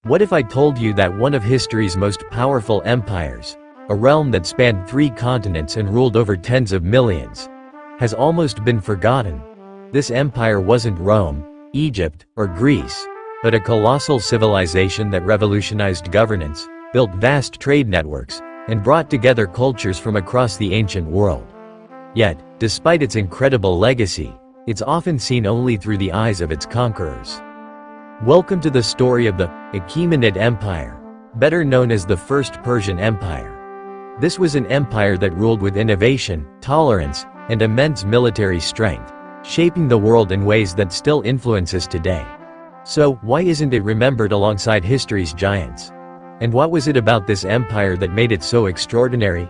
What if I told you that one of history's most powerful empires, a realm that spanned 3 continents and ruled over tens of millions, has almost been forgotten? This empire wasn't Rome, Egypt, or Greece, but a colossal civilization that revolutionized governance, built vast trade networks, and brought together cultures from across the ancient world. Yet, despite its incredible legacy, it's often seen only through the eyes of its conquerors. Welcome to the story of the Achaemenid Empire, better known as the First Persian Empire. This was an empire that ruled with innovation, tolerance, and immense military strength, shaping the world in ways that still influence us today. So, why isn't it remembered alongside history's giants? And what was it about this empire that made it so extraordinary?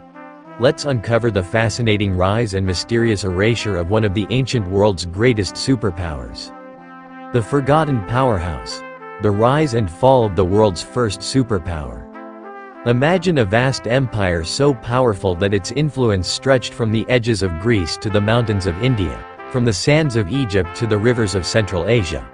Let's uncover the fascinating rise and mysterious erasure of one of the ancient world's greatest superpowers. The forgotten powerhouse. The rise and fall of the world's first superpower. Imagine a vast empire so powerful that its influence stretched from the edges of Greece to the mountains of India, from the sands of Egypt to the rivers of Central Asia.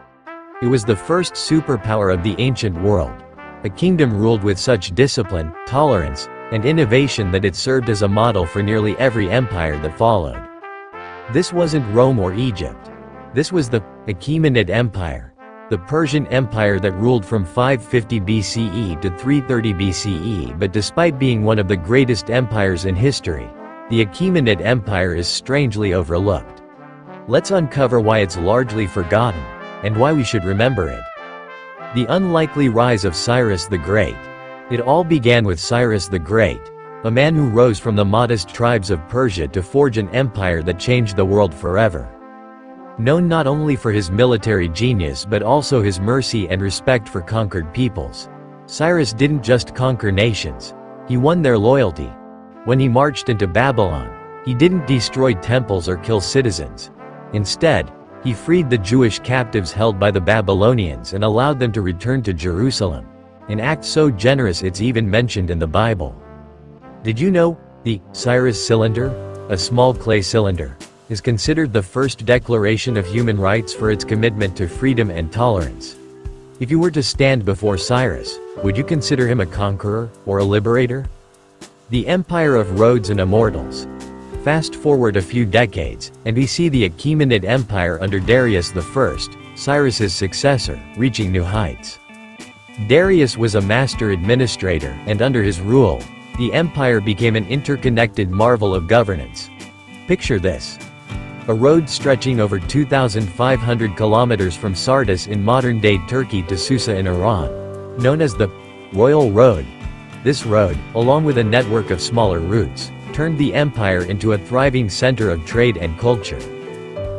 It was the first superpower of the ancient world, a kingdom ruled with such discipline, tolerance, and innovation that it served as a model for nearly every empire that followed. This wasn't Rome or Egypt. This was the Achaemenid Empire, the Persian Empire that ruled from 550 BCE to 330 BCE. But despite being one of the greatest empires in history, the Achaemenid Empire is strangely overlooked. Let's uncover why it's largely forgotten, and why we should remember it. The unlikely rise of Cyrus the Great. It all began with Cyrus the Great, a man who rose from the modest tribes of Persia to forge an empire that changed the world forever. Known not only for his military genius but also his mercy and respect for conquered peoples, Cyrus didn't just conquer nations, he won their loyalty. When he marched into Babylon, he didn't destroy temples or kill citizens. Instead, he freed the Jewish captives held by the Babylonians and allowed them to return to Jerusalem, an act so generous it's even mentioned in the Bible. Did you know, the Cyrus cylinder, a small clay cylinder, is considered the first declaration of human rights for its commitment to freedom and tolerance? If you were to stand before Cyrus, would you consider him a conqueror or a liberator? The empire of roads and immortals. Fast forward a few decades, and we see the Achaemenid Empire under Darius I, Cyrus's successor, reaching new heights. Darius was a master administrator, and under his rule, the empire became an interconnected marvel of governance. Picture this. A road stretching over 2,500 kilometers from Sardis in modern-day Turkey to Susa in Iran, known as the Royal Road. This road, along with a network of smaller routes, turned the empire into a thriving center of trade and culture.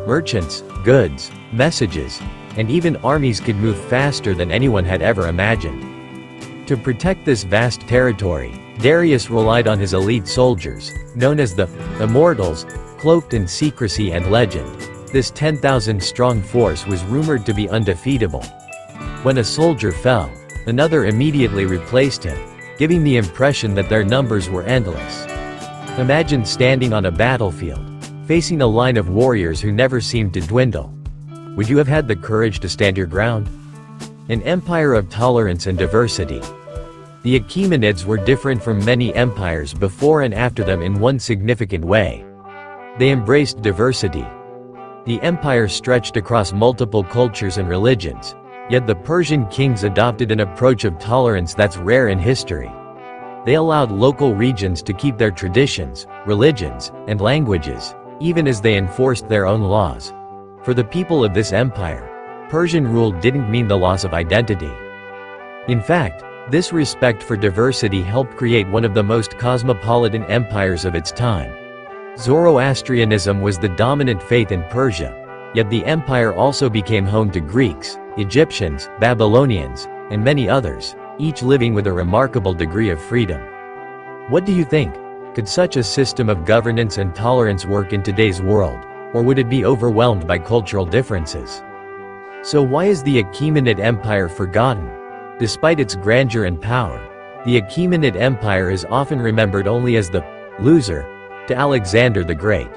Merchants, goods, messages, and even armies could move faster than anyone had ever imagined. To protect this vast territory, Darius relied on his elite soldiers, known as the Immortals, cloaked in secrecy and legend. This 10,000-strong force was rumored to be undefeatable. When a soldier fell, another immediately replaced him, giving the impression that their numbers were endless. Imagine standing on a battlefield, facing a line of warriors who never seemed to dwindle. Would you have had the courage to stand your ground? An empire of tolerance and diversity. The Achaemenids were different from many empires before and after them in one significant way. They embraced diversity. The empire stretched across multiple cultures and religions, yet the Persian kings adopted an approach of tolerance that's rare in history. They allowed local regions to keep their traditions, religions, and languages, even as they enforced their own laws. For the people of this empire, Persian rule didn't mean the loss of identity. In fact, this respect for diversity helped create one of the most cosmopolitan empires of its time. Zoroastrianism was the dominant faith in Persia, yet the empire also became home to Greeks, Egyptians, Babylonians, and many others, each living with a remarkable degree of freedom. What do you think? Could such a system of governance and tolerance work in today's world, or would it be overwhelmed by cultural differences? So why is the Achaemenid Empire forgotten? Despite its grandeur and power, the Achaemenid Empire is often remembered only as the loser to Alexander the Great.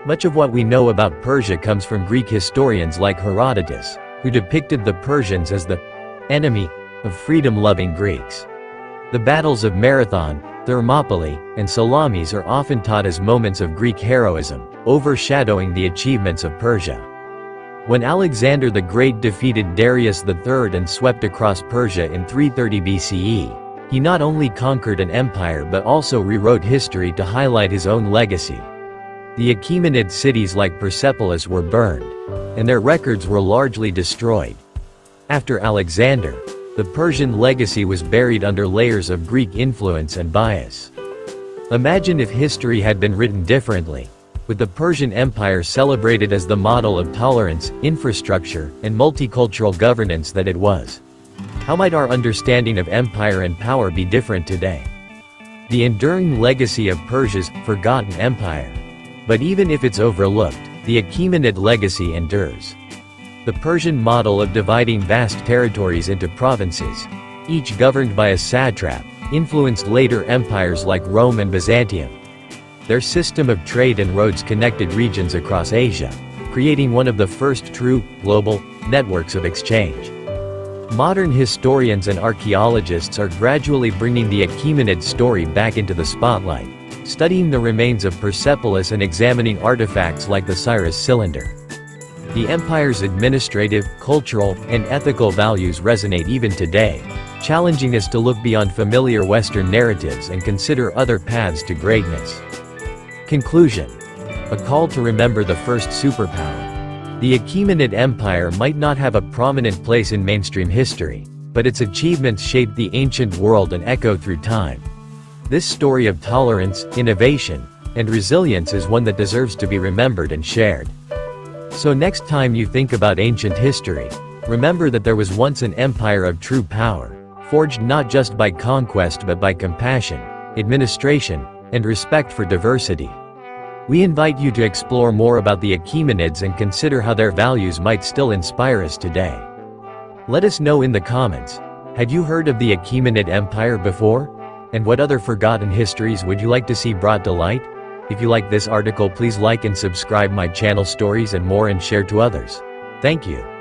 Much of what we know about Persia comes from Greek historians like Herodotus, who depicted the Persians as the enemy, of freedom-loving Greeks. The battles of Marathon, Thermopylae, and Salamis are often taught as moments of Greek heroism, overshadowing the achievements of Persia. When Alexander the Great defeated Darius III and swept across Persia in 330 BCE, he not only conquered an empire but also rewrote history to highlight his own legacy. The Achaemenid cities like Persepolis were burned, and their records were largely destroyed. After Alexander, the Persian legacy was buried under layers of Greek influence and bias. Imagine if history had been written differently, with the Persian Empire celebrated as the model of tolerance, infrastructure, and multicultural governance that it was. How might our understanding of empire and power be different today? The enduring legacy of Persia's forgotten empire. But even if it's overlooked, the Achaemenid legacy endures. The Persian model of dividing vast territories into provinces, each governed by a satrap, influenced later empires like Rome and Byzantium. Their system of trade and roads connected regions across Asia, creating one of the first true, global, networks of exchange. Modern historians and archaeologists are gradually bringing the Achaemenid story back into the spotlight, studying the remains of Persepolis and examining artifacts like the Cyrus cylinder. The empire's administrative, cultural, and ethical values resonate even today, challenging us to look beyond familiar Western narratives and consider other paths to greatness. Conclusion. A call to remember the first superpower. The Achaemenid Empire might not have a prominent place in mainstream history, but its achievements shaped the ancient world and echo through time. This story of tolerance, innovation, and resilience is one that deserves to be remembered and shared. So next time you think about ancient history, remember that there was once an empire of true power, forged not just by conquest but by compassion, administration, and respect for diversity. We invite you to explore more about the Achaemenids and consider how their values might still inspire us today. Let us know in the comments, had you heard of the Achaemenid Empire before? And what other forgotten histories would you like to see brought to light? If you like this article, please like and subscribe my channel Stories and More and share to others. Thank you.